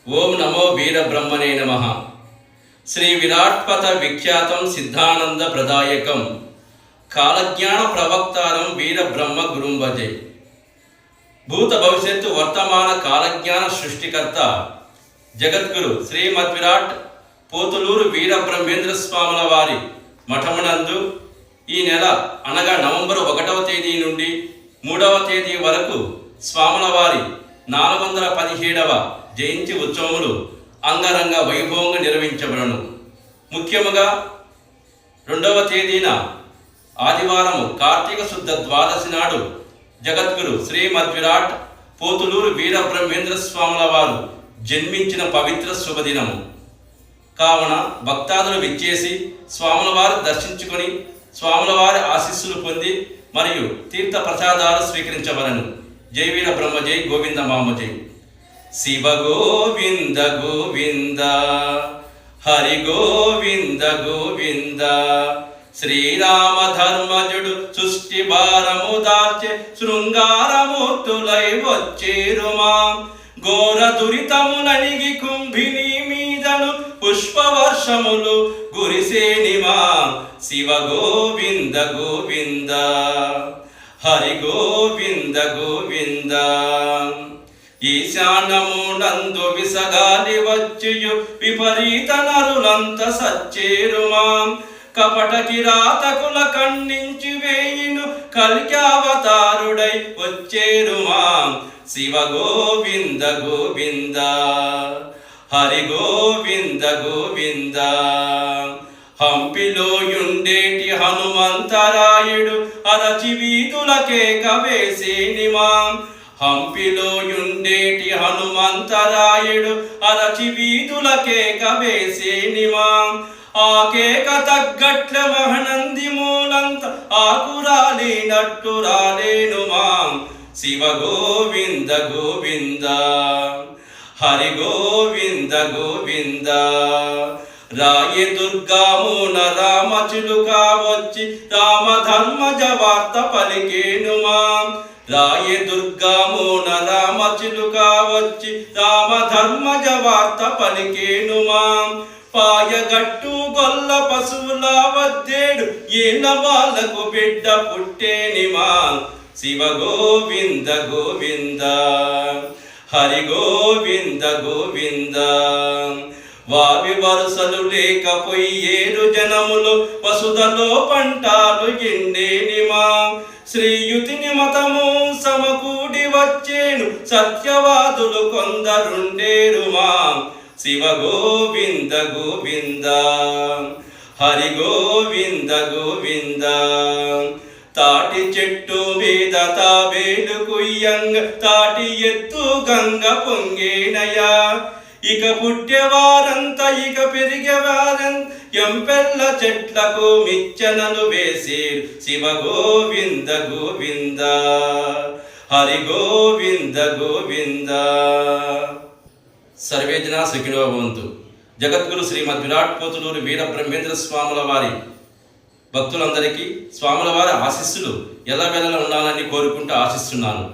ఓం నమో వీరబ్రహ్మణే నమః. శ్రీ విరాట్పథ విఖ్యాతం సిద్ధానంద ప్రదాయకం కాలజ్ఞాన ప్రవక్తారం వీరబ్రహ్మ గురుం భజే. భూత భవిష్యత్తు వర్తమాన కాలజ్ఞాన సృష్టికర్త జగద్గురు శ్రీమద్విరాట్ పోతులూరు వీరబ్రహ్మేంద్ర స్వాముల వారి మఠమునందు ఈ నెల అనగా నవంబర్ 1వ తేదీ నుండి 3వ తేదీ వరకు స్వాముల వారి 417వ జయంతి ఉత్సవములు అంగరంగ వైభవంగా నిర్వహించబడను. ముఖ్యముగా 2వ తేదీన ఆదివారము కార్తీక శుద్ధ ద్వాదశి నాడు జగద్గురు శ్రీమద్విరాట్ పోతులూరు వీరబ్రహ్మేంద్ర స్వాముల వారు జన్మించిన పవిత్ర శుభదినము కావున భక్తాదులు విచ్చేసి స్వాముల వారు దర్శించుకొని స్వాముల వారి ఆశీస్సులు పొంది మరియు తీర్థ ప్రసాదాలు స్వీకరించవలను. జై వీర బ్రహ్మ జై గోవింద మామ జై. శివ గోవింద గోవింద హరి గోవింద గోవింద. శ్రీరామ ధర్మజుడు సృష్టి భారము దార్చె శృంగారమూర్తులై వచ్చేరుమా. ఘోర దురితముననిగి కుంభిని మీదను పుష్పవర్షములు గురిసేనిమా. శివ గోవింద గోవింద హరి గోవింద గోవింద. ఈశాన్యమునందు విసగాలి వచ్చియు విపరీత నరులంత సచ్చేరుమా. కపట కిరాతకుల ఖండించి వేయిను కల్క్యావతారుడై వచ్చేరుమా. శివ గోవింద గోవింద హరి గోవింద గోవింద. హంపిలో యుండేటి హనుమంతరాయుడు అరచి వీధులకేక వేసేనిమా. హంపిలో యుండేటి హనుమంతరాయుడు అరచి వీధులకేక వేసేనిమా. ఆకేక తగ్గట్ల మహనంది మూలంత ఆకురాలినట్టు రాలేనుమా. శివ గోవింద గోవింద హరి గోవింద గోవింద. రాయి దుర్గామున రామచిలుక వచ్చి రామధర్మజ వార్త పలికేనుమా. రాయి దుర్గామున రామచిలుక వచ్చి రామధర్మజ వార్త పలికేనుమా. పాయగట్టు గొల్ల పశువుల వద్దేడు ఏన బాలకు బిడ్డ పుట్టేనిమా. శివ గోవింద గోవింద హరి గోవింద గోవింద. వావి వరుసలు లేకపోయేరు జనములు వసుధలో పంటాలు ఎండేనిమా. శ్రీయుతిని మతము సమకూడి వచ్చేను సత్యవాదులు కొందరుండేరుమా. శివ గోవింద గోవింద హరి గోవింద గోవింద. తాటి చెట్టు మీద తాబేలు కుయ్యంగ తాటి ఎత్తు గంగ పొంగేనయా. ఇక పుట్టేవారంత ఇక పెరిగేవారంత ఎంపెల్ల చెట్లకు మిచ్చనలు వేసేరు. శివ గోవింద గోవింద హరి గోవింద గోవింద. సర్వే జనా సుఖినో భవంతు. జగద్గురు శ్రీమద్ విరాట్ పోతులూరు వీరబ్రహ్మేంద్ర స్వాముల వారి భక్తులందరికీ స్వాముల వారి ఆశీస్సులు ఎల్లవేళలా ఉండాలని కోరుకుంటూ ఆశిస్తున్నాను.